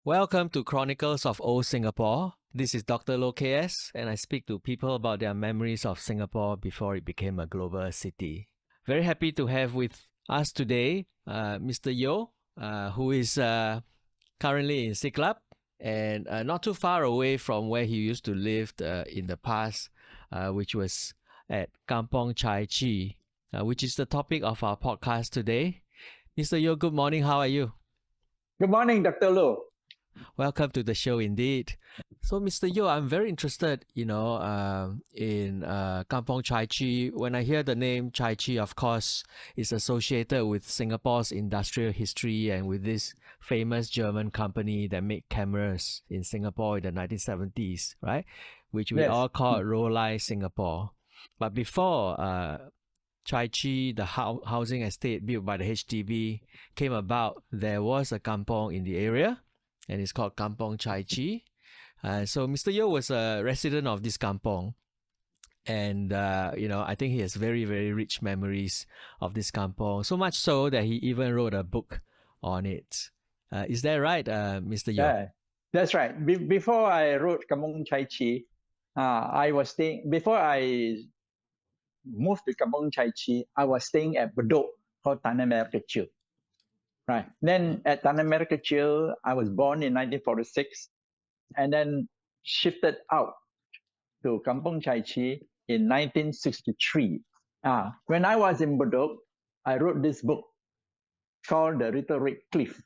Welcome to Chronicles of Old Singapore. This is Dr Loh KS, and I speak to people about their memories of Singapore before it became a global city. Very happy to have with us today Mr. Yeo, who is currently in Siglap and not too far away from where he used to live in the past, which was at Kampong Chai Chee, which is the topic of our podcast today. Mr. Yeo, good morning. How are you? Good morning, Dr. Loh. Welcome to the show indeed. So, Mr. Yeo, I'm very interested, in Kampong Chai Chee. When I hear the name Chai Chee, of course, it's associated with Singapore's industrial history and with this famous German company that made cameras in Singapore in the 1970s, right? Which we all call Rollei Singapore. But before Chai Chee, the housing estate built by the HDB, came about, there was a kampong in the area, and it's called Kampong Chai Chee. So Mr. Yeo was a resident of this kampong, and I think he has very, very rich memories of this kampong. So much so that he even wrote a book on it. Is that right, Mr. Yeo? Yeah, that's right. Before I wrote Kampong Chai Chee, I was staying. Before I moved to Kampong Chai Chee, I was staying at Bedok called Tanah Merah Kechil. Right. Then at Tanah Merah Kechil, I was born in 1946, and then shifted out to Kampong Chai Chee in 1963. When I was in Bedok, I wrote this book called The Little Red Cliff.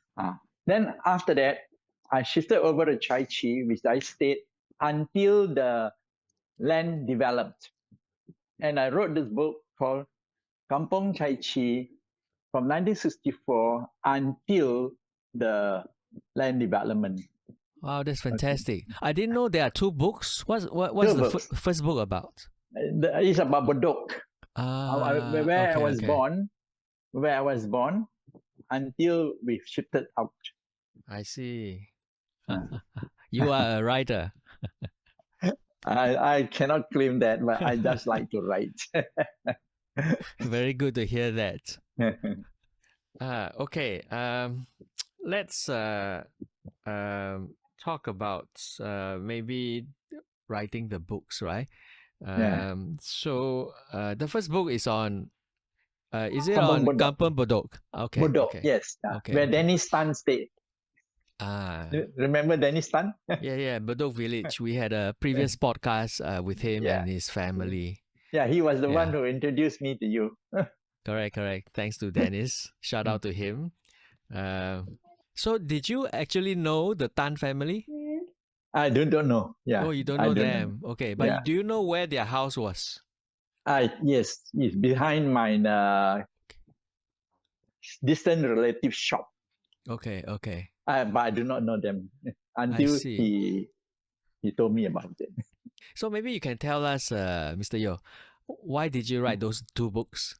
Then after that, I shifted over to Chai Chee, which I stayed until the land developed. And I wrote this book called Kampong Chai Chee from 1964 until the land development. Wow, that's fantastic. Okay. I didn't know there are two books. What's the first book about? It's about Bedok. Where I was born until we shifted out. I see. You are a writer. I cannot claim that, but I just like to write. Very good to hear that. Okay. Let's talk about maybe writing the books, right? So the first book is on. Is it on Kampong Bedok? Okay. Bedok, okay. Yes. Where Dennis Tan stayed. Remember Dennis Tan? Yeah. Bedok Village. We had a previous podcast with him and his family. Yeah, he was the one who introduced me to you. Correct. Thanks to Dennis. Shout out to him. So did you actually know the Tan family? I don't know. Yeah. Oh, you don't know them. Okay, but do you know where their house was? Yes, it's behind my distant relative shop. Okay. But I do not know them until he told me about it. So maybe you can tell us, Mr. Yeo, why did you write those two books?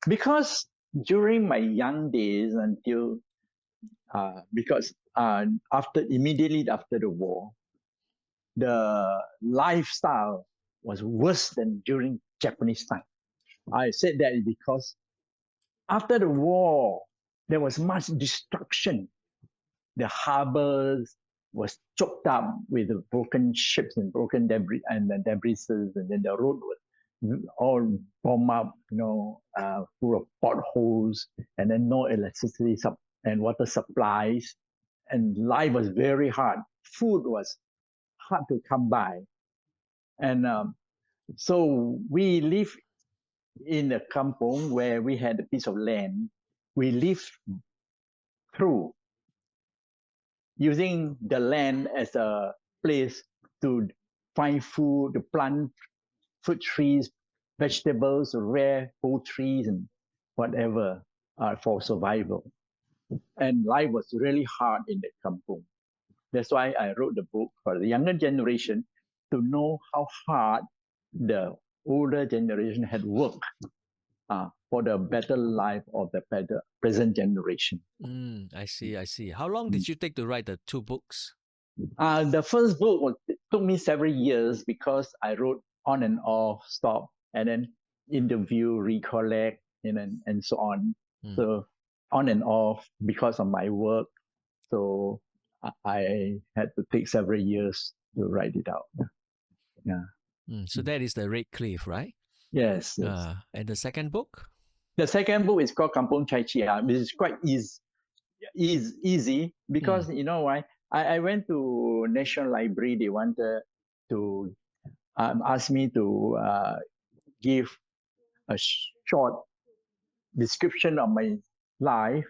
Because during my young days immediately after the war, the lifestyle was worse than during Japanese time. I said that because after the war, there was much destruction. The harbors was choked up with broken ships and broken debris and debris, and then the road was all bombed up, full of potholes, and then no electricity and water supplies, and life was very hard. Food was hard to come by, and so we lived in a kampong where we had a piece of land. We lived through using the land as a place to find food, to plant fruit trees, vegetables, rare poultry, and whatever for survival. And life was really hard in the kampong. That's why I wrote the book for the younger generation to know how hard the older generation had worked for the better life of the present generation. I see. How long did you take to write the two books? The first book took me several years because I wrote on and off, stop, and then interview, recollect, and so on. So on and off because of my work. So I had to take several years to write it out. Yeah. So that is the Red Cliff, right? Yes. Yes. And the second book? The second book is called Kampong Chai Chee, which is quite easy because you know why? I went to National Library. They wanted to ask me to give a short description of my life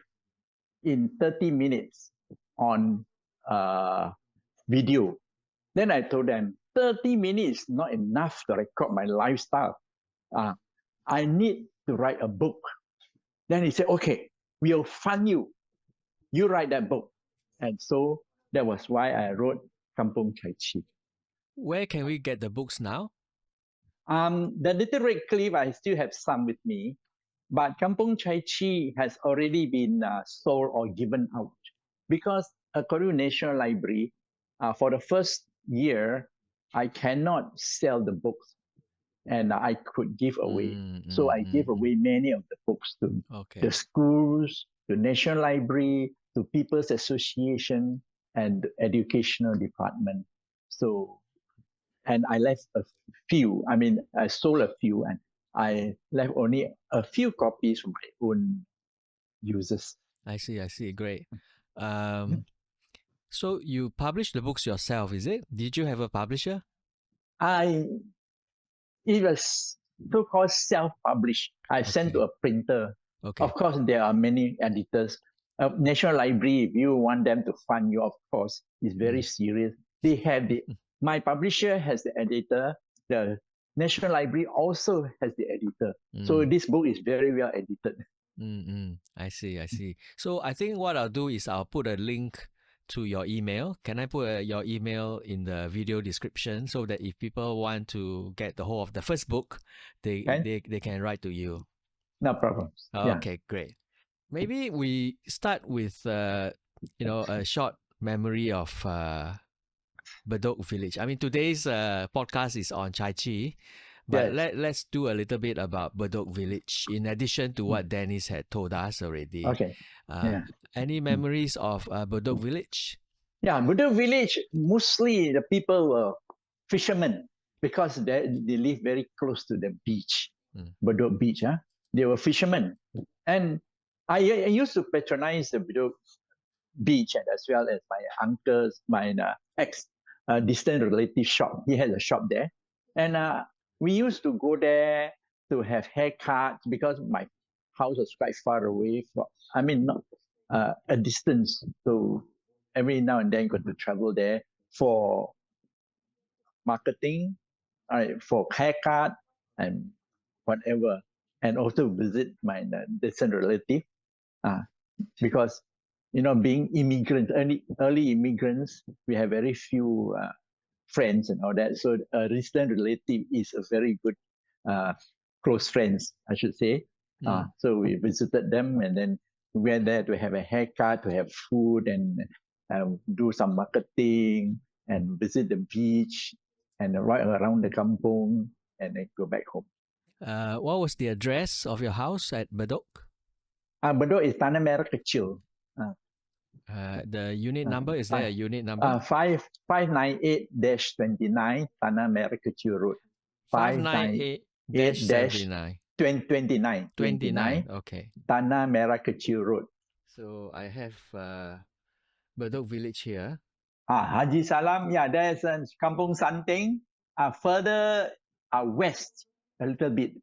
in 30 minutes on video. Then I told them 30 minutes is not enough to record my lifestyle. I need to write a book. Then he said, okay, we'll fund you. You write that book. And so that was why I wrote Kampong Chai Chee. Where can we get the books now? The Little Red Cliff, I still have some with me, but Kampong Chai Chee has already been sold or given out because according to National Library, for the first year, I cannot sell the books and I could give away. So I gave away many of the books to the schools, the National Library, to People's Association, and the Educational Department. So, and I left a few. I mean, I sold a few, and I left only a few copies for my own users. I see. Great. So you published the books yourself, is it? Did you have a publisher? It was so-called self-published. I sent to a printer. Okay. Of course, there are many editors. National Library, if you want them to fund you, of course, is very serious. They have my publisher has the editor. The National Library also has the editor. So this book is very well edited. I see. So I think what I'll do is I'll put a link to your email. Can I put your email in the video description so that if people want to get the whole of the first book, they can write to you? No problem. Okay, great. Maybe we start with a short memory of Bedok Village. I mean, today's podcast is on Chai Chee, but let's do a little bit about Bedok Village in addition to what Dennis had told us already. Okay. Any memories of Bedok Village? Yeah, Bedok Village, mostly the people were fishermen because they live very close to the beach, Bedok Beach. They were fishermen. And I used to patronize the Bedok Beach and as well as my uncle's, my distant relative shop. He had a shop there. And we used to go there to have haircuts because my house was quite far away. Not a distance. So every now and then got to travel there for marketing, for haircut and whatever. And also visit my distant relative. Because being immigrants, early immigrants, we have very few friends and all that. So a distant relative is a very good close friends, I should say. So we visited them and then we went there to have a haircut, to have food and do some marketing and visit the beach and ride around the kampong and then go back home. What was the address of your house at Bedok? Bedok is Tanah Merah Kechil. The unit number, is there a unit number? 598-29 Tanah Merah Kechil Road. 598-29. 29. Okay. Tanah Merah Kechil Road. So I have Bedok Village here. Haji Salam, there's Kampong Santeng. Further west, a little bit.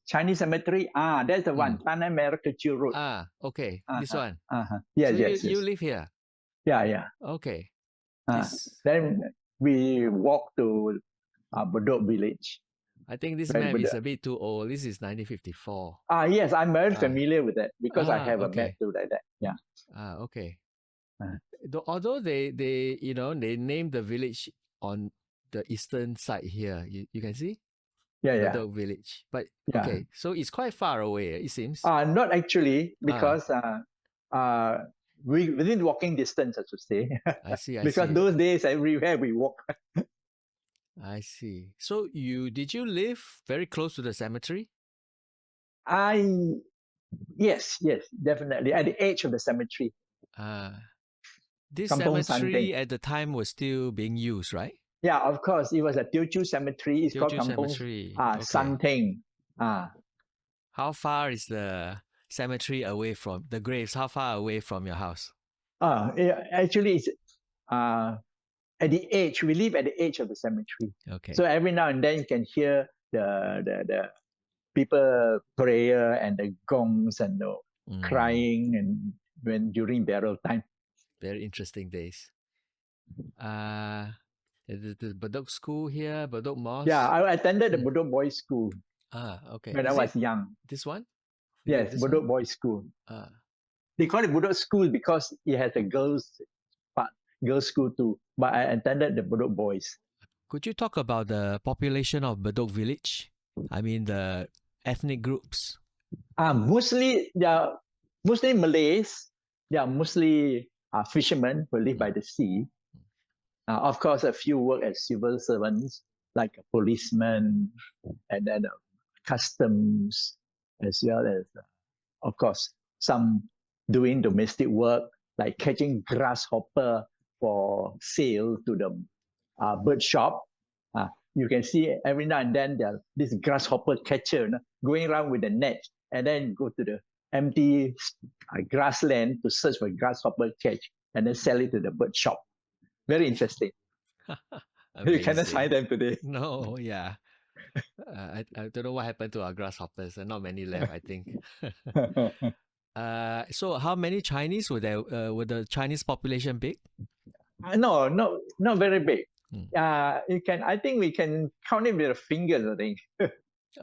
Chinese Cemetery, that's the one, Tanah Merah Kechil Road. Okay, this one. Yes. You live here? Yeah. Okay. Then we walk to Bedok Village. I think this map is a bit too old. This is 1954. Yes, I'm very familiar with that because I have a map too like that. Yeah. Okay. Although they named the village on the eastern side here. You can see? Yeah. Bedok Village. But okay, so it's quite far away, it seems. Not actually, because within walking distance, I should say. I see. Because those days everywhere we walk. I see. So did you live very close to the cemetery? Yes, definitely. At the edge of the cemetery, This Kampong cemetery Santeng. at the time was still being used, right? Yeah, of course. It was a Teochew cemetery. It's called Teochew Kampong Cemetery. Okay. Santeng. Uh, How far is the cemetery away from the graves? How far away from your house? Actually, it's at the edge. We live at the edge of the cemetery. Okay. So every now and then you can hear the people prayer and the gongs and the crying and when during burial time. Very interesting days. The Bedok School here, Bedok Mosque. Yeah, I attended the Bedok Boys School Okay. when I was young. This one? Yes, This Bedok one? Boys School. Ah, They call it Bedok School because it has a girls part, girls school too. But I attended the Bedok Boys. could you talk about the population of Bedok Village? I mean the ethnic groups. Mostly they are mostly Malays. They are mostly fishermen who live by the sea. Of course, a few work as civil servants, like a policeman and then customs, as well as, of course, some doing domestic work, like catching grasshopper for sale to the bird shop. You can see every now and then there this grasshopper catcher going around with a net and then go to the empty grassland to search for grasshopper catch and then sell it to the bird shop. Very interesting. You cannot Amazing. find them today. No, yeah. I don't know what happened to our grasshoppers. There are not many left, I think. So how many Chinese were there? Were the Chinese population big? No, not very big. Hmm. You can. I think we can count it with the fingers. I think.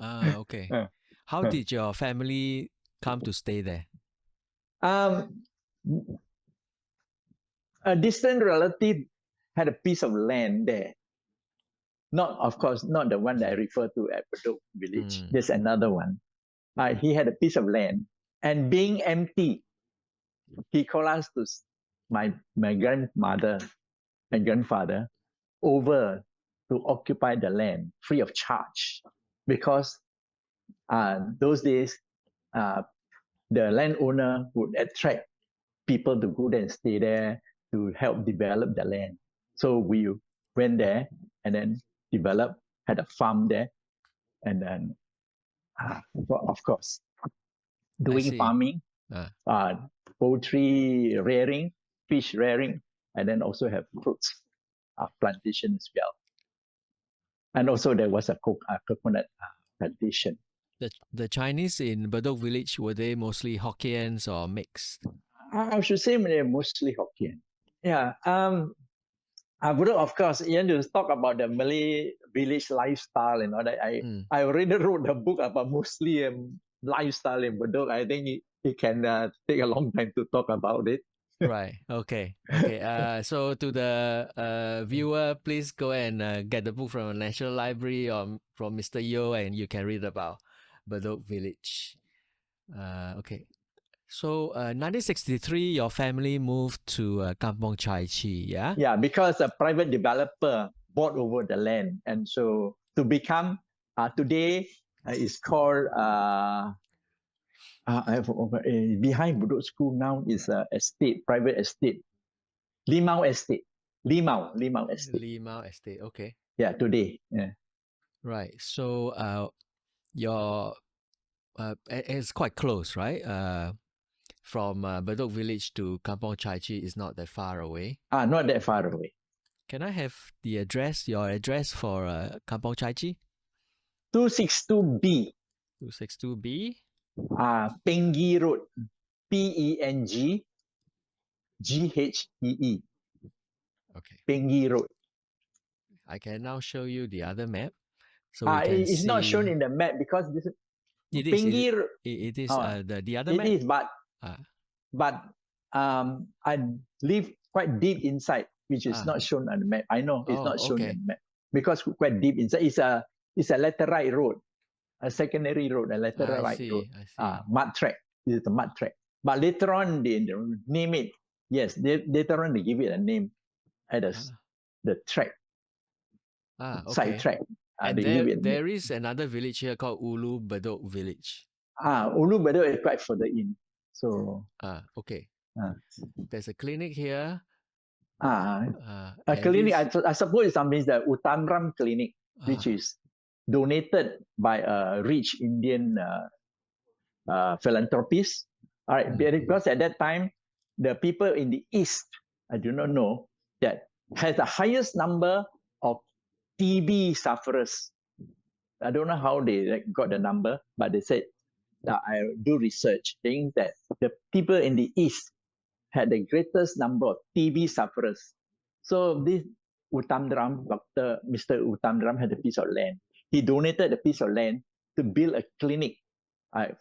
Okay. How did your family come to stay there? Um, a distant relative had a piece of land there. Not, of course, not the one that I refer to at Bedok Village. There's another one. He had a piece of land, and being empty, he called us to my grandmother and grandfather over to occupy the land free of charge, because those days the landowner would attract people to go there and stay there to help develop the land. So we went there and then developed, had a farm there, and then, of course, doing farming, poultry rearing, fish rearing, and then also have fruits plantation as well. And also there was a coconut plantation. The Chinese in Bedok Village, were they mostly Hokkiens or mixed? I should say they're mostly Hokkien. Yeah. Bedok, of course, you want to talk about the Malay village lifestyle and all that. I already wrote a book about Muslim lifestyle in Bedok. I think it can take a long time to talk about it. Right. Okay. So to the viewer, please go and get the book from the National Library or from Mr. Yeo, and you can read about Bedok Village. Okay. So 1963, your family moved to Kampong Chai Chee, yeah? Yeah, because a private developer bought over the land. And so to become, today it's called, behind Bedok School now is a estate, private estate. Limau Estate. Limau Estate. Limau Estate, okay. Yeah, today. Yeah. Right. So your it's quite close, right? From Bedok Village to Kampong Chai Chee is not that far away. Not that far away. Can I have the address, your address for Kampong Chai Chee? 262B. 262B? Peng Ghee Road. Peng Ghee. Okay. Peng Ghee Road. I can now show you the other map. So it's not shown in the map because this it is the other map. It is, but I live quite deep inside, which is not shown on the map. I know it's not shown on the map because quite deep inside. It's a laterite road, a secondary road, a laterite road. Mud track. It's a mud track. But later on, they name it. Yes, later on they give it a name at the track. Okay. Side track. And there is another village here called Ulu Bedok Village. Ulu Bedok is quite further in. So, Okay. uh, There's a clinic here. a And clinic, this, I suppose it means the Utamram Clinic, which is donated by a rich Indian philanthropist. All right, because at that time, the people in the East, I do not know, that has the highest number of TB sufferers. I don't know how they got the number, but they said that I do research, saying that the people in the East had the greatest number of TB sufferers. So this Utamdram, Mr. Utamdram had a piece of land. He donated a piece of land to build a clinic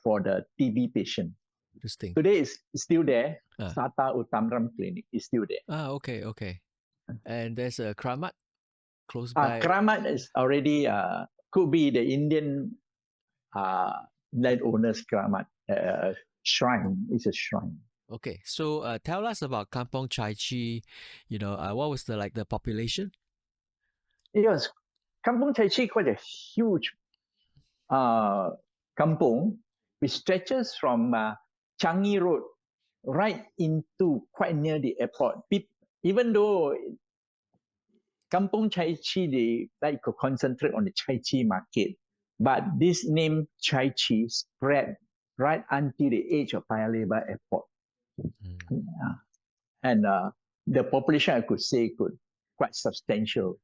for the TB patient. interesting. Today is still there. Sata Utamdram Clinic is still there. Okay. And there's a Kramat close by. Kramat is already, could be the Indian landowners Kramat. Shrine. It's a shrine. Okay, so tell us about Kampong Chai Chee. What was the population? Yes, Kampong Chai Chee quite a huge kampong, which stretches from Changi Road right into quite near the airport. Even though Kampong Chai Chee, they like to concentrate on the Chai Chee market, but this name Chai Chee spread right until the edge of Paya Lebar Airport. And the population, I could say, quite substantial.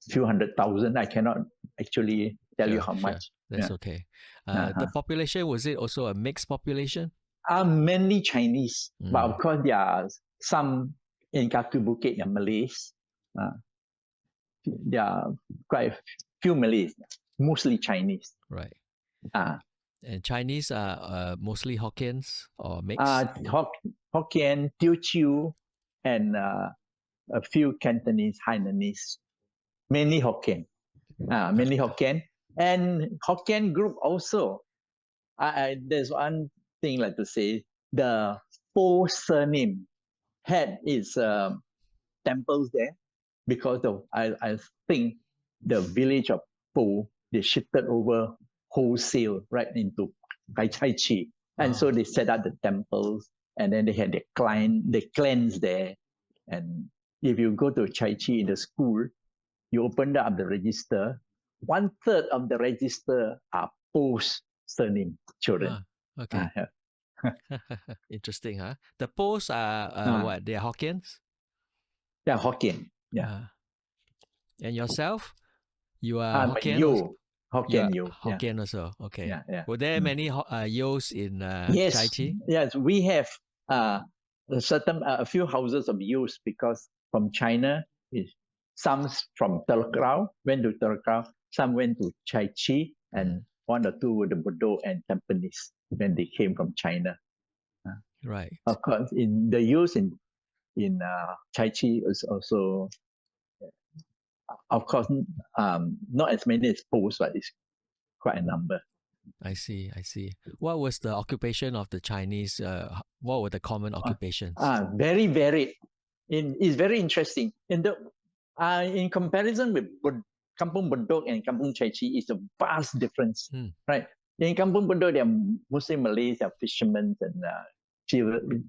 Few 100,000. I cannot actually tell you how much. That's okay. The population, was it also a mixed population? Mainly Chinese, but of course there are some in Kaki Bukit, there are Malays. There are quite a few Malays, mostly Chinese. Right. And Chinese are mostly Hokkiens or mixed? Hokkien, Teochew, and a few Cantonese, Hainanese. Mainly Hokkien. Mainly Hokkien. And Hokkien group also. There's one thing like to say, the Po surname had its temples there because I think the village of Po, they shifted over wholesale right into Chai Chee. And so they set up the temples, and then they had the clans there. And if you go to Chai Chee in the school, you open up the register, 1/3 of the register are Po's surname children. Okay. Interesting, huh? The Po's are what? They are Hokkiens? Yeah, Hokkien. Yeah. And yourself? You are Hokkien? Yeo. Hokkien Yeo. Hokkien also. Okay. Yeah. Were there many Yeos in Chai Chee? Yes, we have a few houses of Yeos because from China, some from Telok went to Telok, some went to Chai Chee, and one or two were the Bedok and Tampines when they came from China. Right. Of course, in the Yeos in Chai Chee is also, of course, not as many as Po's, but it's quite a number. I see. What was the occupation of the Chinese? What were the common occupations? Very varied. It's very interesting. In comparison with Kampong Bedok and Kampong Chai Chee, it's a vast difference, right? In Kampong Bedok, there are mostly Malays, there are fishermen and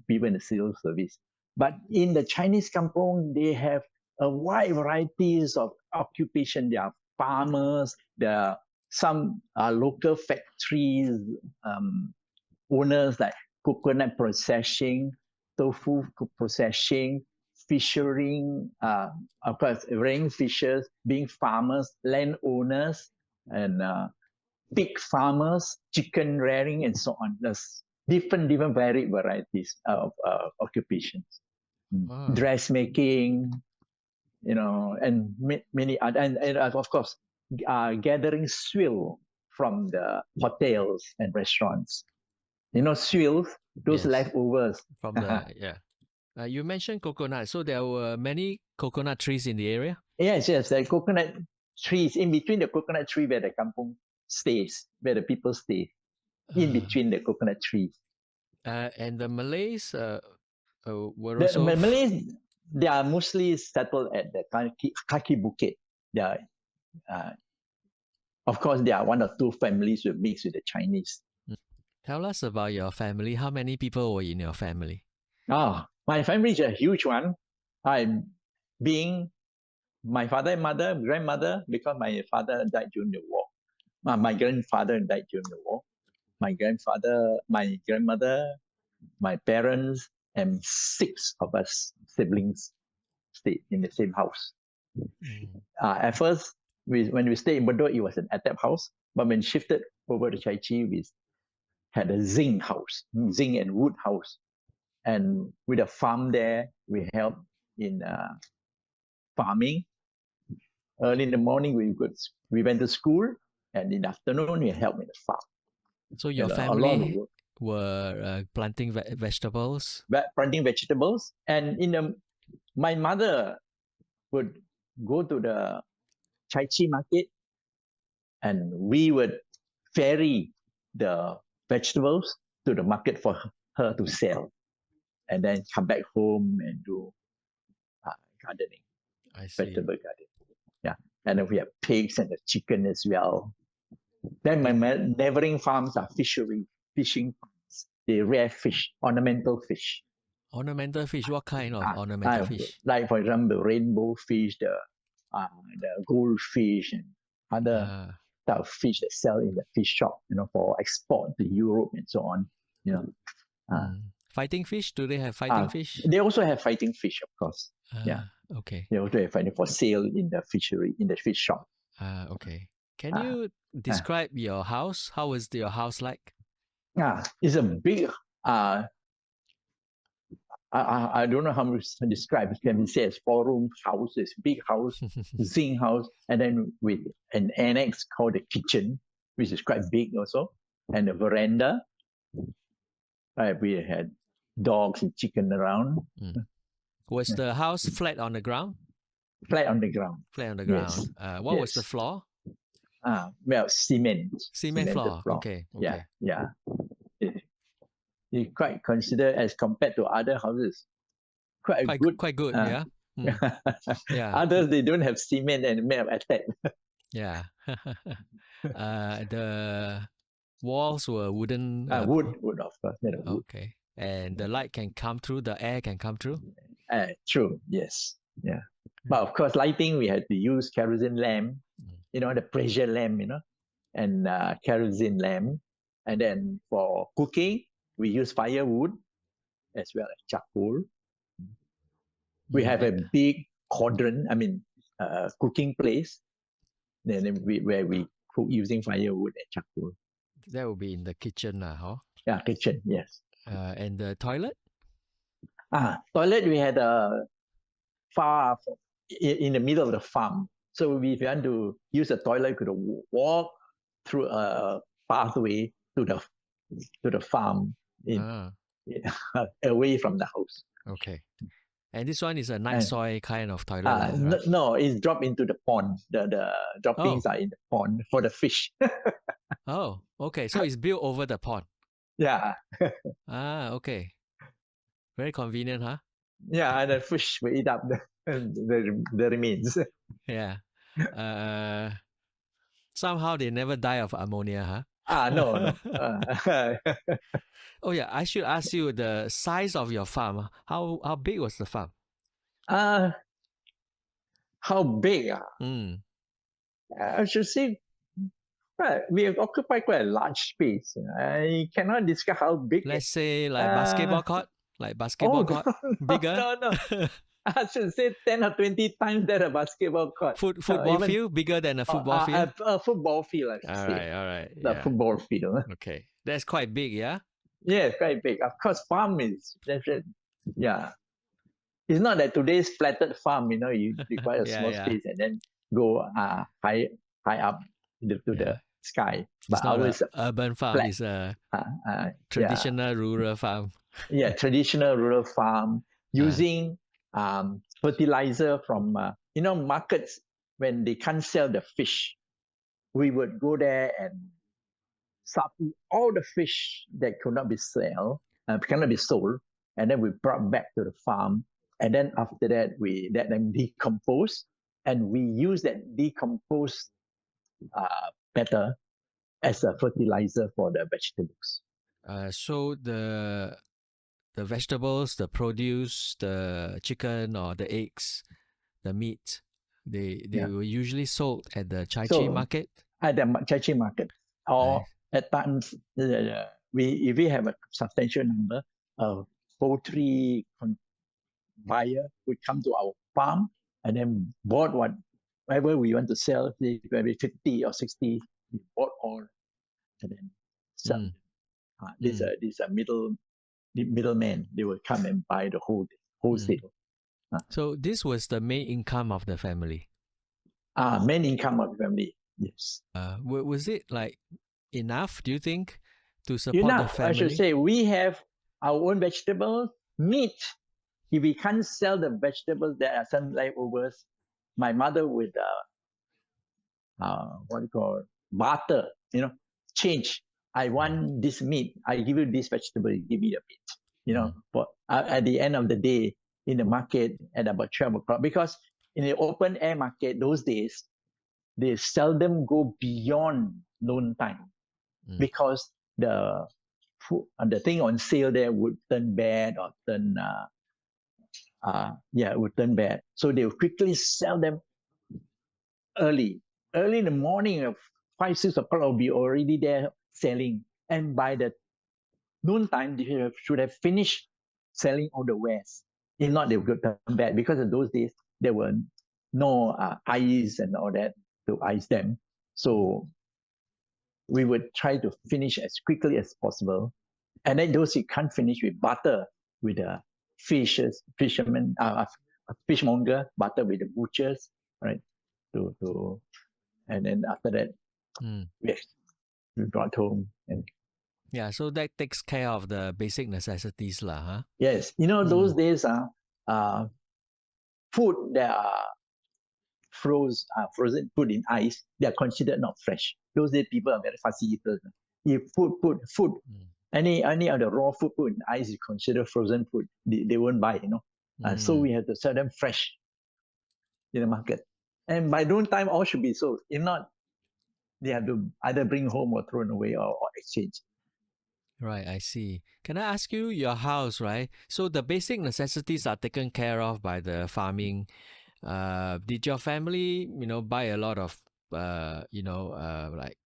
people in the civil service. But in the Chinese kampong, they have a wide varieties of occupation. There are farmers, there are some local factories, owners like coconut processing, tofu processing, fishing, of course, rearing fishes, being farmers, landowners, and pig farmers, chicken rearing, and so on. There's different varied varieties of occupations. Dressmaking, and many other, and of course, gathering swill from the hotels and restaurants. Swills, those leftovers. From the, you mentioned coconut. So there were many coconut trees in the area? Yes. The coconut trees, in between the coconut tree where the kampong stays, where the people stay, in between the coconut trees. And the Malays were the also... Malays, they are mostly settled at the Kaki Bukit. They are, of course, there are one or two families who mix with the Chinese. Tell us about your family. How many people were in your family? My family is a huge one. I'm being my father and mother, grandmother, because my father died during the war. My grandfather died during the war. My grandfather, my grandmother, my parents, and 6 of us siblings stayed in the same house. At first, when we stayed in Bedok, it was an atap house. But when shifted over to Chai Chee, we had a zinc house, zinc and wood house. And with a farm there, we helped in farming. Early in the morning, we went to school, and in the afternoon, we helped in the farm. So your a lot of family work. were planting vegetables? Planting vegetables. And my mother would go to the Chai Chee market, and we would ferry the vegetables to the market for her to sell, and then come back home and do gardening, I see. vegetable gardening. Yeah, and then we have pigs and the chicken as well. Then my neighboring farms are fishing farms. They rear fish, ornamental fish. Ornamental fish? What kind of ornamental fish? Like, for example, the rainbow fish, the goldfish, and other type of fish that sell in the fish shop, for export to Europe and so on. Fighting fish? Do they have fighting fish? They also have fighting fish, of course. Okay. They also have fighting for sale in the fishery, in the fish shop. Okay. Can you describe your house? How was your house like? It's a big. I don't know how to describe. It can be said as 4-room house. It's big house, zinc house, and then with an annex called the kitchen, which is quite big also, and a veranda. We had dogs and chicken around. Was the house flat on the ground? Flat on the ground. Flat on the ground. Yes. What was the floor? Well, cement. Cement floor. Okay. Yeah. It's quite considered, as compared to other houses, quite good. Quite good, yeah. Yeah. Others, they don't have cement and made of attack. Yeah. The walls were wooden. Wood, of course. Made of wood. Okay. And the light can come through, the air can come through? True, yes. Yeah. But of course, lighting, we had to use kerosene lamp, the pressure lamp, and kerosene lamp. And then for cooking, we use firewood as well as charcoal. We have a big quadrant, cooking place, where we cook using firewood and charcoal. That will be in the kitchen, huh? Yeah, kitchen, yes. And the toilet? Toilet, we had far in the middle of the farm. So if you want to use a toilet, you could walk through a pathway to the farm away from the house. Okay. And this one is a night soil kind of toilet. Right? No, it's dropped into the pond. The droppings are in the pond for the fish. Oh, okay. So it's built over the pond. Yeah. Okay. Very convenient, huh? Yeah, and the fish will eat up the remains. Yeah. Somehow they never die of ammonia, huh? No. Oh yeah, I should ask you the size of your farm. How big was the farm? How big? I should say, we have occupied quite a large space. I cannot describe how big. Let's say like basketball court, court, bigger. No. I should say 10 or 20 times that a basketball court. Football field, bigger than a football field? A football field, I should say. All right. The football field. Okay. That's quite big, yeah? Yeah, quite big. Of course, farm is different. Yeah. It's not that today's flatted farm, you require a small space and then go high up to the sky. But it's not an urban farm, it's a traditional rural farm. Yeah, traditional rural farm using fertilizer from markets. When they can't sell the fish, we would go there and substitute all the fish that cannot be sold, and then we brought back to the farm, and then after that we let them decompose, and we use that decomposed matter as a fertilizer for the vegetables. So the vegetables, the produce, the chicken or the eggs, the meat, they were usually sold at the Chai Chee So market. at the Chai Chee market, Right. or at times if we have a substantial number of poultry buyer would come to our farm and then bought whatever we want to sell, maybe 50 or 60, we bought all and then sell. Mm. These are middlemen. They will come and buy the wholesale. So this was the main income of the family. Main income of the family. Yes. Was it like enough, do you think, to support the Enough, I should family? say. We have our own vegetables, meat. If we can't sell the vegetables, there are some leftovers. My mother would what do you call barter, change. I want this meat. I give you this vegetable. You give me the meat. But at the end of the day, in the market at about 12 o'clock, because in the open air market those days, they seldom go beyond noon time because the thing on sale there would turn bad or it would turn bad. So they will quickly sell them early. Early in the morning of 5, 6 o'clock will be already there selling. And by the noontime, they should have finished selling all the wares. If not, they would turn bad because in those days there were no ice and all that to ice them. So we would try to finish as quickly as possible. And then those you can't finish with butter with the fishmonger, butter with the butchers, right? And then after that, yes, we brought home. And yeah, so that takes care of the basic necessities, lah, huh? yes, those days food that are frozen, put in ice, they are considered not fresh. Those days people are very fussy eaters. If put food, any of the raw food put in ice is considered frozen food. They won't buy, So we have to sell them fresh in the market. And by noon time, all should be sold. If not, they have to either bring home or thrown away or exchange. Right, I see. Can I ask you your house, right? So the basic necessities are taken care of by the farming. Did your family, buy a lot of, like,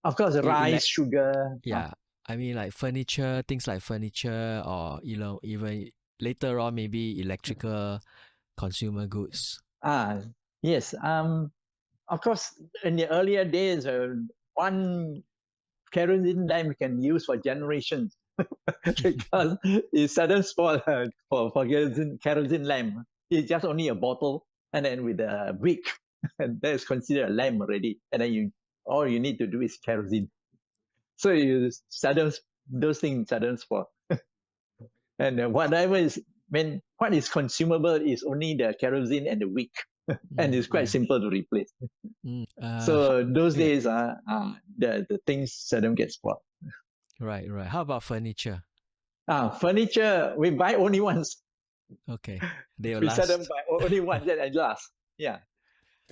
of course, rice, sugar. Yeah, I mean like furniture, things like furniture, or even later on maybe electrical consumer goods. Yes. Of course, in the earlier days, one kerosene lamp can use for generations because it's sudden spoil for kerosene lamp. It's just only a bottle and then with a wick, and that is considered a lamp already. And then all you need to do is kerosene. So those things sudden spoil. And whatever what is consumable is only the kerosene and the wick, and it's quite simple to replace. So those days, the things seldom get spoiled. Right. How about furniture? Furniture, we buy only once. Okay. They'll We last. seldom buy only once and last. Yeah.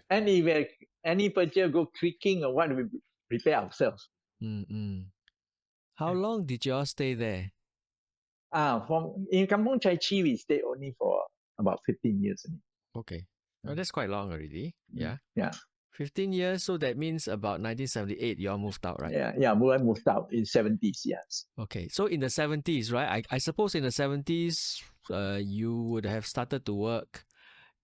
And if any furniture go creaking or what, we repair ourselves. How long did you all stay there? In Kampong Chai Chee, we stayed only for about 15 years. Okay. Oh, that's quite long already. Yeah. Yeah. 15 years, so that means about 1978 you all moved out, right? Yeah, we moved out in 70s, yes. Okay, so in the 70s, right? I suppose in the 70s, you would have started to work.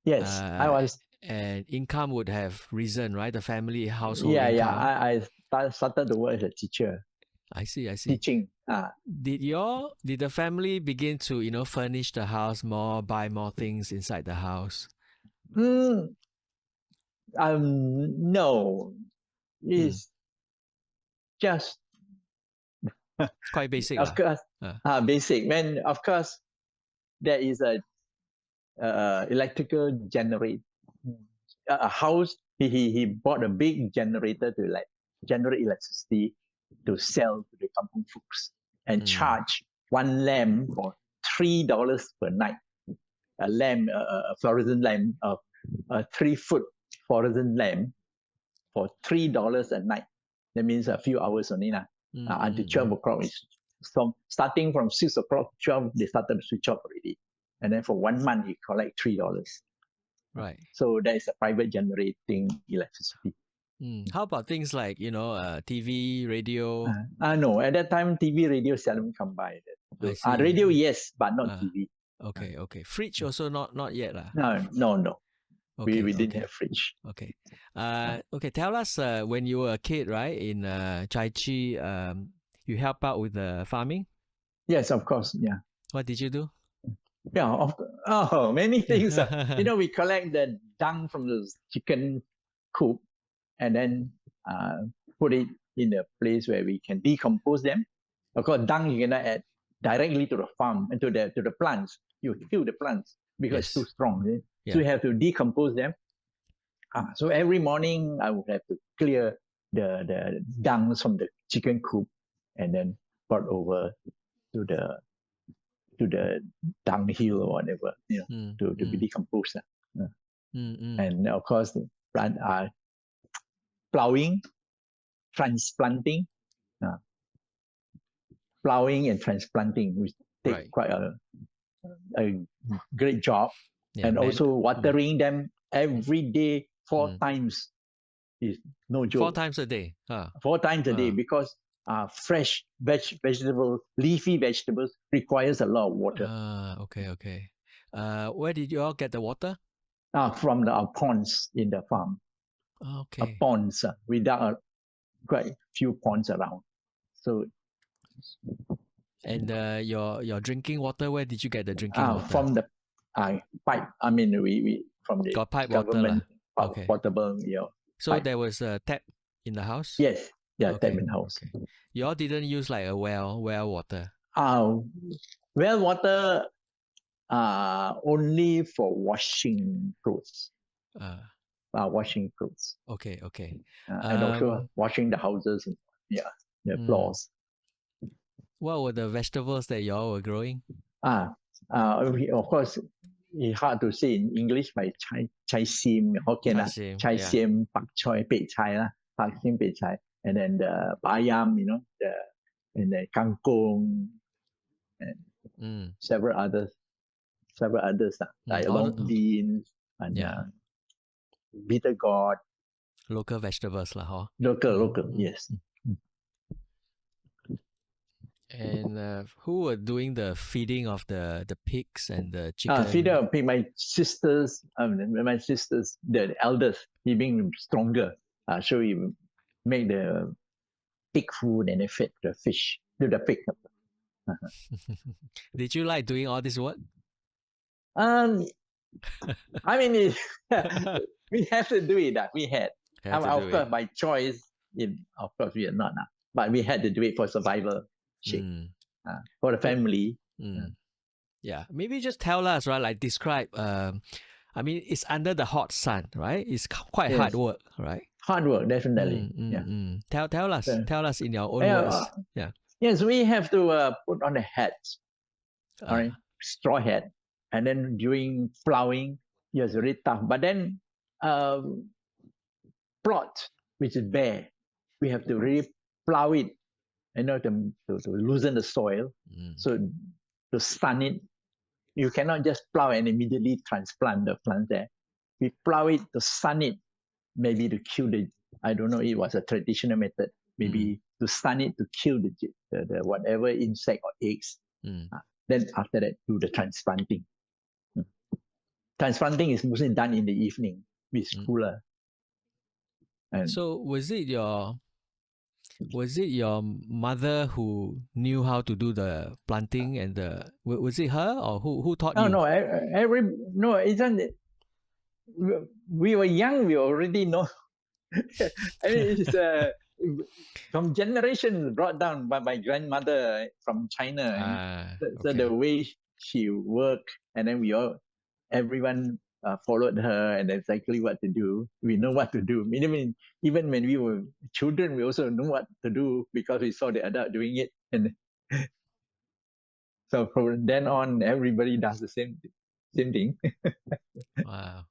Yes, I was. And income would have risen, right? The family household income. Yeah, I started to work as a teacher. I see. Teaching. Did the family begin to, furnish the house more, buy more things inside the house? No. It's just quite basic. Of course, basic. When of course there is a electrical generator. A house. He bought a big generator to generate electricity to sell to the kampong folks and charge one lamp for $3 per night. A lamp, a fluorescent lamp, a 3-foot fluorescent lamp for $3 a night. That means a few hours only. until 12 o'clock. Starting from 6 o'clock, 12, they started to switch off already. And then for 1 month, you collect $3. Right. So that is a private generating electricity. How about things like, TV, radio? No, at that time, TV, radio seldom come by. I see. Radio, yes, but not TV. Okay. Fridge also not yet lah. No. Okay, we didn't have fridge. Okay. Okay. Tell us when you were a kid, right, in Chai Chee, you help out with the farming. Yes, of course. Yeah. What did you do? Yeah. Many things. We collect the dung from the chicken coop and then put it in a place where we can decompose them. Of course, dung you cannot add directly to the farm and to the plants. You kill the plants because it's too strong. So you have to decompose them. So every morning I would have to clear the dung from the chicken coop and then brought over to the dunghill or whatever, to be decomposed. And of course, plant plowing, transplanting, plowing and transplanting, which take quite a great job. And also watering them every day 4 times is no joke. 4 times a day. 4 times a day because fresh vegetables, leafy vegetables requires a lot of water. Okay. Where did you all get the water? From our ponds in the farm. Okay. Ponds. We dug quite a few ponds around. So. And your drinking water, where did you get the drinking water? From the pipe. I mean, we from the got pipe government water. Okay. Portable. So pipe. there was a tap in the house? Yes. Yeah, tap in the house. Okay. You all didn't use like a well water? Well water only for washing clothes. Washing clothes. Okay. And also washing the houses. The floors. What were the vegetables that y'all were growing? Of course, it's hard to say in English by chai sim, Hokkien chai sim, pak choy, pei chai pak sim, pei chai, and then the bayam, and the kangkong, and several others, like long beans and bitter gourd. Local vegetables lah, huh? Local, yes. And who were doing the feeding of the pigs and the chicken? Feeding of pig, my sisters, the eldest, he being stronger. So we make the pig food and they fed the fish to the pig. Did you like doing all this work? I mean, we have to do it. We had. Of course, by choice, of course, we are not. But we had to do it for survival. For the family. Yeah, maybe just tell us, right? Like describe. I mean, it's under the hot sun, right? It's quite hard work, right? Hard work, definitely. Tell us in your own words. Yes, we have to put on a hat, straw hat, and then during plowing, it's very tough. But then, plot which is bare, we have to really plow it. To loosen the soil, so to stun it. You cannot just plow and immediately transplant the plant there. We plow it to stun it, maybe to kill I don't know, it was a traditional method, maybe to stun it to kill the whatever insect or eggs. Then after that, do the transplanting. Transplanting is mostly done in the evening, which is cooler. So was it your mother who knew how to do the planting and was it her or who taught you? No, isn't it? We were young, we already know. It's from generation brought down by my grandmother from China. So the way she worked, and then everyone followed her and exactly what to do. We know what to do. Even when we were children, we also knew what to do because we saw the adult doing it. And so from then on, everybody does the same thing. Wow.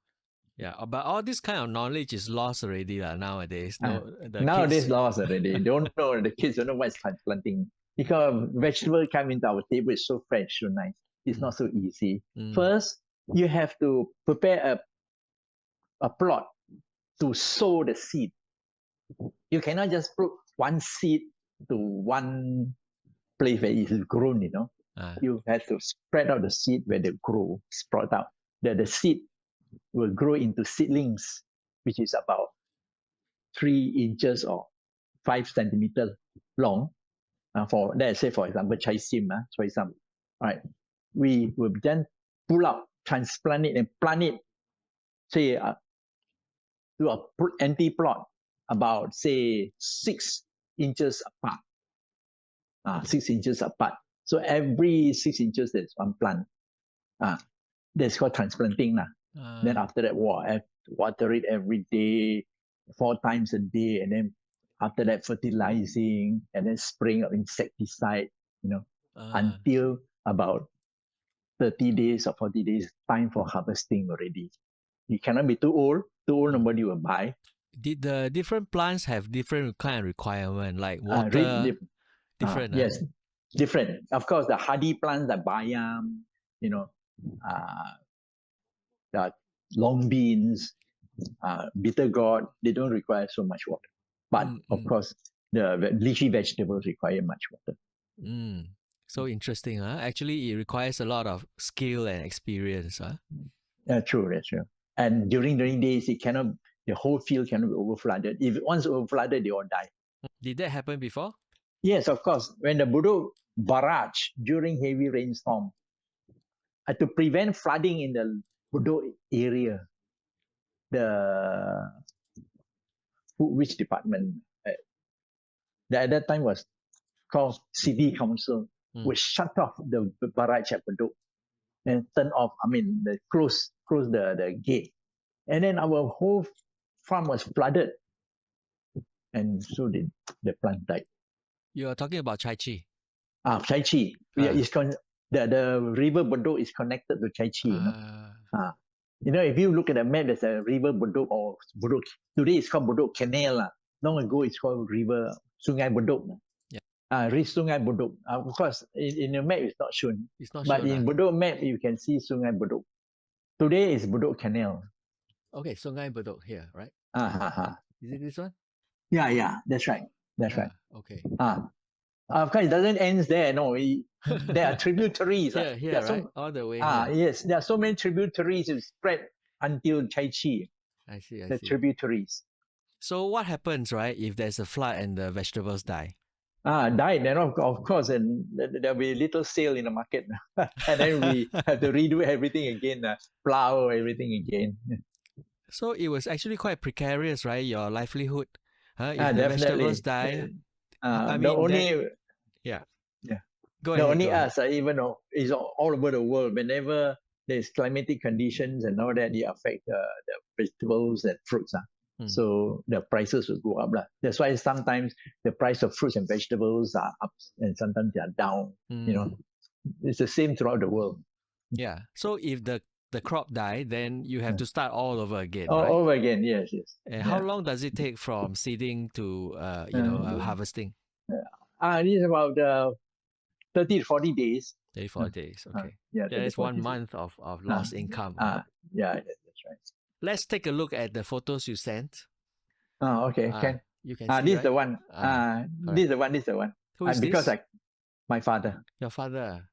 Yeah, but all this kind of knowledge is lost already nowadays. No, the Nowadays, kids. lost already. Don't know, the kids don't know what's transplanting. Because vegetable come into our table is so fresh, so nice. It's not so easy. First, you have to prepare a plot to sow the seed. You cannot just put one seed to one place where it is grown, you know. You have to spread out the seed where they grow, sprout out. The seed will grow into seedlings, which is about 3 inches or 5 centimeters long. For let's say, for example, chai sim, for example, all right, we will then pull out, transplant it, and plant it, say, to a empty plot about say 6 inches apart. 6 inches apart. So every 6 inches there's one plant. That's called transplanting. Then after that, water it every day, 4 times a day, and then after that fertilizing, and then spraying of insecticide, until about 30 days or 40 days, time for harvesting already. You cannot be too old. Too old, nobody will buy. Did the different plants have different kind of requirement, like water? Different. Yes, different. Of course, the hardy plants, the bayam, the long beans, bitter gourd, they don't require so much water. But of course, the leafy vegetables require much water. So interesting, huh? Actually, it requires a lot of skill and experience, huh? That's true. And during the rainy days, the whole field cannot be overflooded. If once overflooded, they all die. Did that happen before? Yes, of course. When the Bedok barrage during heavy rainstorm, to prevent flooding in the Bedok area, which department? At that time was called City Council, would shut off the barrage at Bedok and close the gate. And then our whole farm was flooded. And so the plant died. You are talking about Chai Chee? Chai Chee. The river Bedok is connected to Chai Chee. If you look at the map, there's a river Bedok or Bedok. Today it's called Bedok Canal. Long ago it's called river Sungai Bedok. Sungai Bedok. Of course, in the map it's not shown. But in Bedok map, you can see Sungai Bedok. Today is Bedok Canal. Okay, Sungai Bedok here, right? Is it this one? Yeah, that's right. Right. Okay. Of course, it doesn't end there. No, there are tributaries. Here, right? All the way. Yes, there are so many tributaries that spread until Chai Chee. I see. The tributaries. So what happens, right, if there's a flood and the vegetables die? Died, then of course, and there'll be little sale in the market. And then we have to redo everything again, plow everything again. So it was actually quite precarious, right? Your livelihood. If the definitely. Vegetables die. Go ahead. Only us, even though it's all over the world, whenever there's climatic conditions and all that, they affect the vegetables and fruits. So the prices will go up. That's why sometimes the price of fruits and vegetables are up and sometimes they are down. It's the same throughout the world. Yeah. So if the crop die, then you have to start all over again. All right? over again, yes. And how long does it take from seeding to harvesting? It is about 30 to 40 days. 34 days. Okay. That is 1 month of lost income. Yeah, that's right. Let's take a look at the photos you sent. Okay. You can see, this is the one. This is the one. Who is because this? My father. Your father.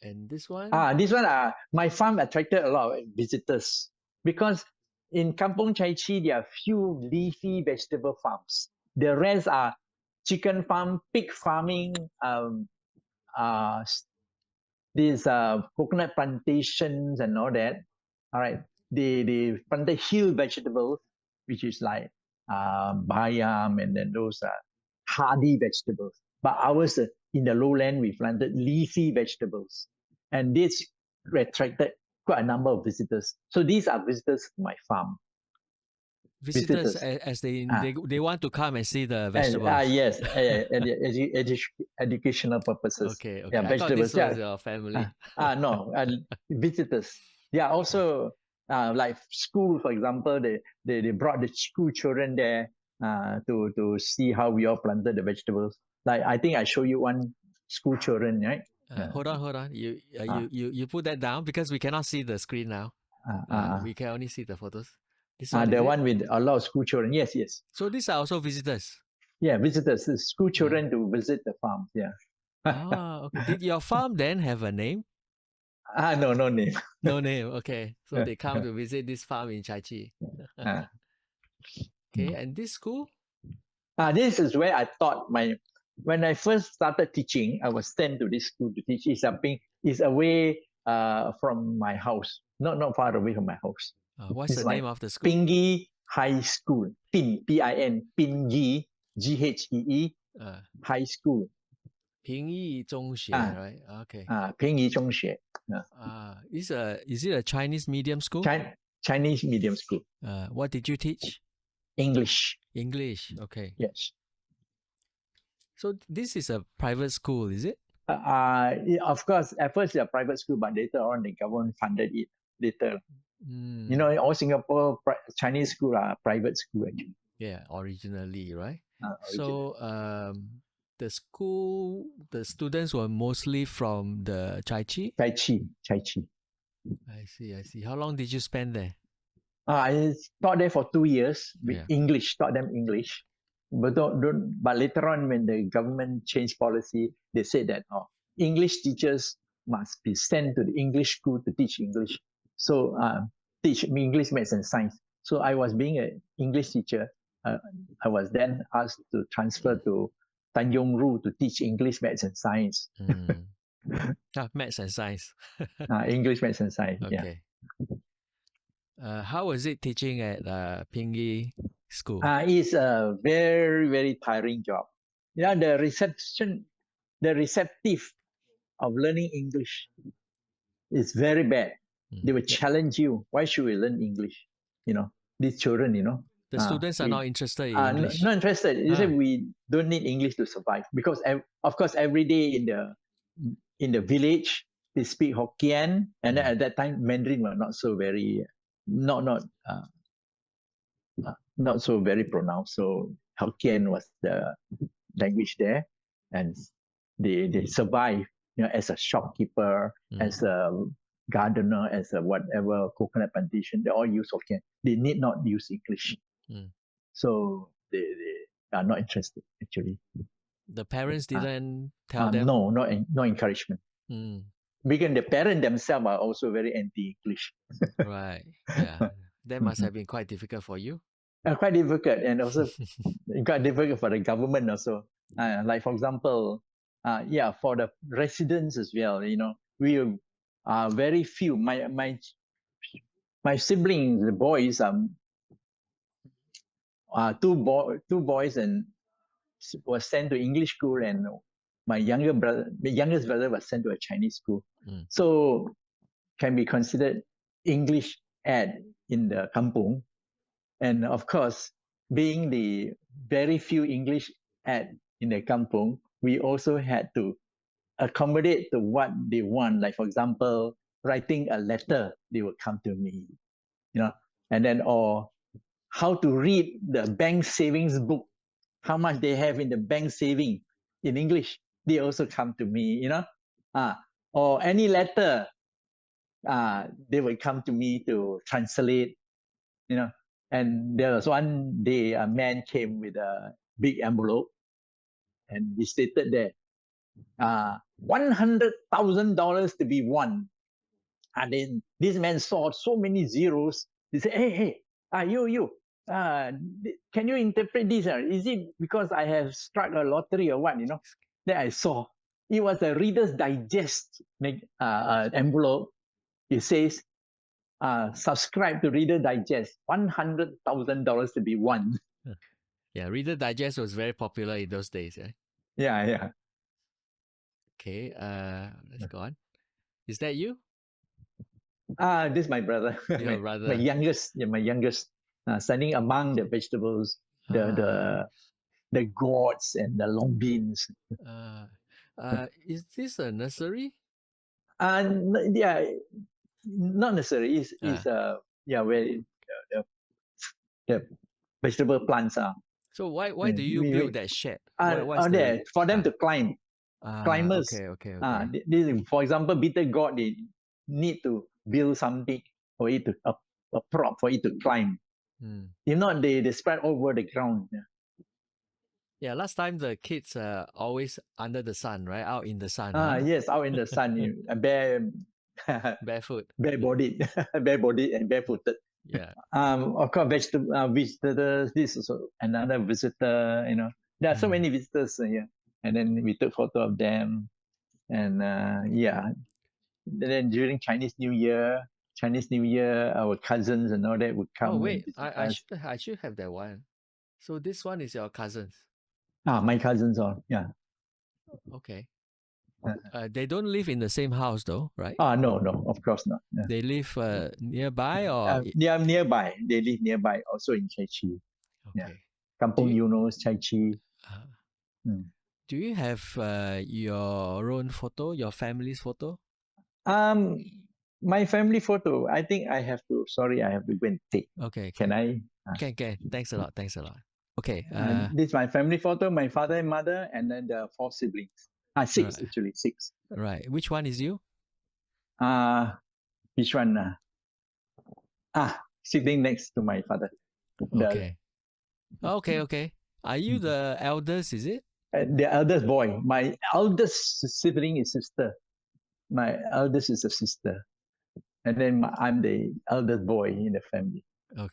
And this one? This one, my farm attracted a lot of visitors because in Kampong Chai Chee, there are few leafy vegetable farms. The rest are chicken farm, pig farming, these coconut plantations and all that. All right, they planted hill vegetables, which is like bayam, and then those hardy vegetables. But ours, in the lowland, we planted leafy vegetables, and this attracted quite a number of visitors. So these are visitors to my farm. Visitors as they want to come and see the vegetables. Yes, educational purposes. Okay. Yeah, I thought this was your family. No, visitors. Yeah, also Like school, for example, they brought the school children there to see how we all planted the vegetables. Like I think I show you one school children, right? Hold on. Uh, You put that down because we cannot see the screen now. We can only see the photos. This one is the it? one with a lot of school children. Yes, yes. So these are also visitors. Yeah, visitors, the school children to visit the farm. Yeah. Okay. Did your farm then have a name? No, no name. No name. Okay. So they come to visit this farm in Chai Chee. Okay. And this school? This is where I taught when I first started teaching, I was sent to this school to teach. It's away from my house, not far away from my house. What's the It's name like of the school? Ghee High School. Pin, Ghee, Ghee, High School. 平易中学, right? Okay. 平宜中学. Is it a Chinese medium school? Chinese medium school. What did you teach? English. English. Okay. Yes. So this is a private school, is it? Of course, at first it's a private school, but later on the government funded it later. You know, all Singapore Chinese school are private school actually. Yeah, originally, right? Originally. So the students were mostly from the Chai Chee? Chai Chee. I see. How long did you spend there? I taught there for 2 years with Yeah. English, taught them English. But but later on, when the government changed policy, they said that English teachers must be sent to the English school to teach English. So teach English, maths, and science. So I was being an English teacher. I was then asked to transfer to Tanjong Ru to teach English, maths, and science. Maths and science. English, maths, and science. Okay. Yeah. How was it teaching at Pingyi school? It's a very, very tiring job. Yeah, the receptive of learning English is very bad. They will challenge you. Why should we learn English? You know, these children, the students are not interested in English. Not interested. They say we don't need English to survive because, of course, every day in the village they speak Hokkien, and at that time Mandarin were not so very not so very pronounced. So Hokkien was the language there, and they survive. As a shopkeeper, as a gardener, as a whatever coconut plantation, they all use Hokkien. They need not use English. So they are not interested actually. The parents didn't tell them? No encouragement. Because the parents themselves are also very anti-English. Right. Yeah. That must have been quite difficult for you. Quite difficult, and also quite difficult for the government also. Like for example, for the residents as well. We are very few. My siblings, the boys, two boys, and was sent to English school, and my youngest brother was sent to a Chinese school. So can be considered English ad in the kampong. And of course, being the very few English ad in the kampong, we also had to accommodate to what they want. Like for example, writing a letter, they would come to me, and then or how to read the bank savings book, how much they have in the bank saving in English, they also come to me, or any letter, they would come to me to translate, And there was one day a man came with a big envelope, and he stated there, $100,000 to be won. And then this man saw so many zeros. He said, "Hey, you, can you interpret this? Is it because I have struck a lottery or what?" Then I saw it was a Reader's Digest envelope. It says, subscribe to Reader Digest, $100,000 to be won. Yeah, Reader Digest was very popular in those days. Yeah. Okay, let's go on. Is that you? This is my brother. Your brother. My youngest, standing among the vegetables, the gourds and the long beans. Is this a nursery? Yeah, not necessarily. It's where the, the vegetable plants are. So why do you build that shed? What's Are there the for them to climb. Climbers. okay. For example, bitter gourd, they need to build something for it to a prop for it to climb. If not, they spread over the ground. Yeah, last time the kids are always under the sun, right? Out in the sun. Yes, out in the sun, Barefoot. Bare-bodied, bare-bodied and barefooted. Yeah. Of course, visitors. This is also another visitor. There are so many visitors here, and then we took photo of them, and then during Chinese New Year, our cousins and all that would come. Oh wait, and visit I us. I should have that one. So this one is your cousins. My cousins all. Yeah. Okay. They don't live in the same house though, right? No, of course not. Yeah. They live nearby or nearby. They live nearby, also in Chai Chee. okay. Yeah. Kampong Eunos, Chai Chee. Do you have your own photo, your family's photo? My family photo. I think I have to. Sorry, I have to go and take. Okay. Can I? Can. Thanks a lot. Okay. This is my family photo. My father and mother, and then the 4 siblings. Six right. actually. 6. Right. Which one is you? Which one? Sitting next to my father. Okay. Okay. Are you the eldest? Is it? The eldest boy. My eldest sibling is sister. My eldest is a sister, and then I'm the eldest boy in the family.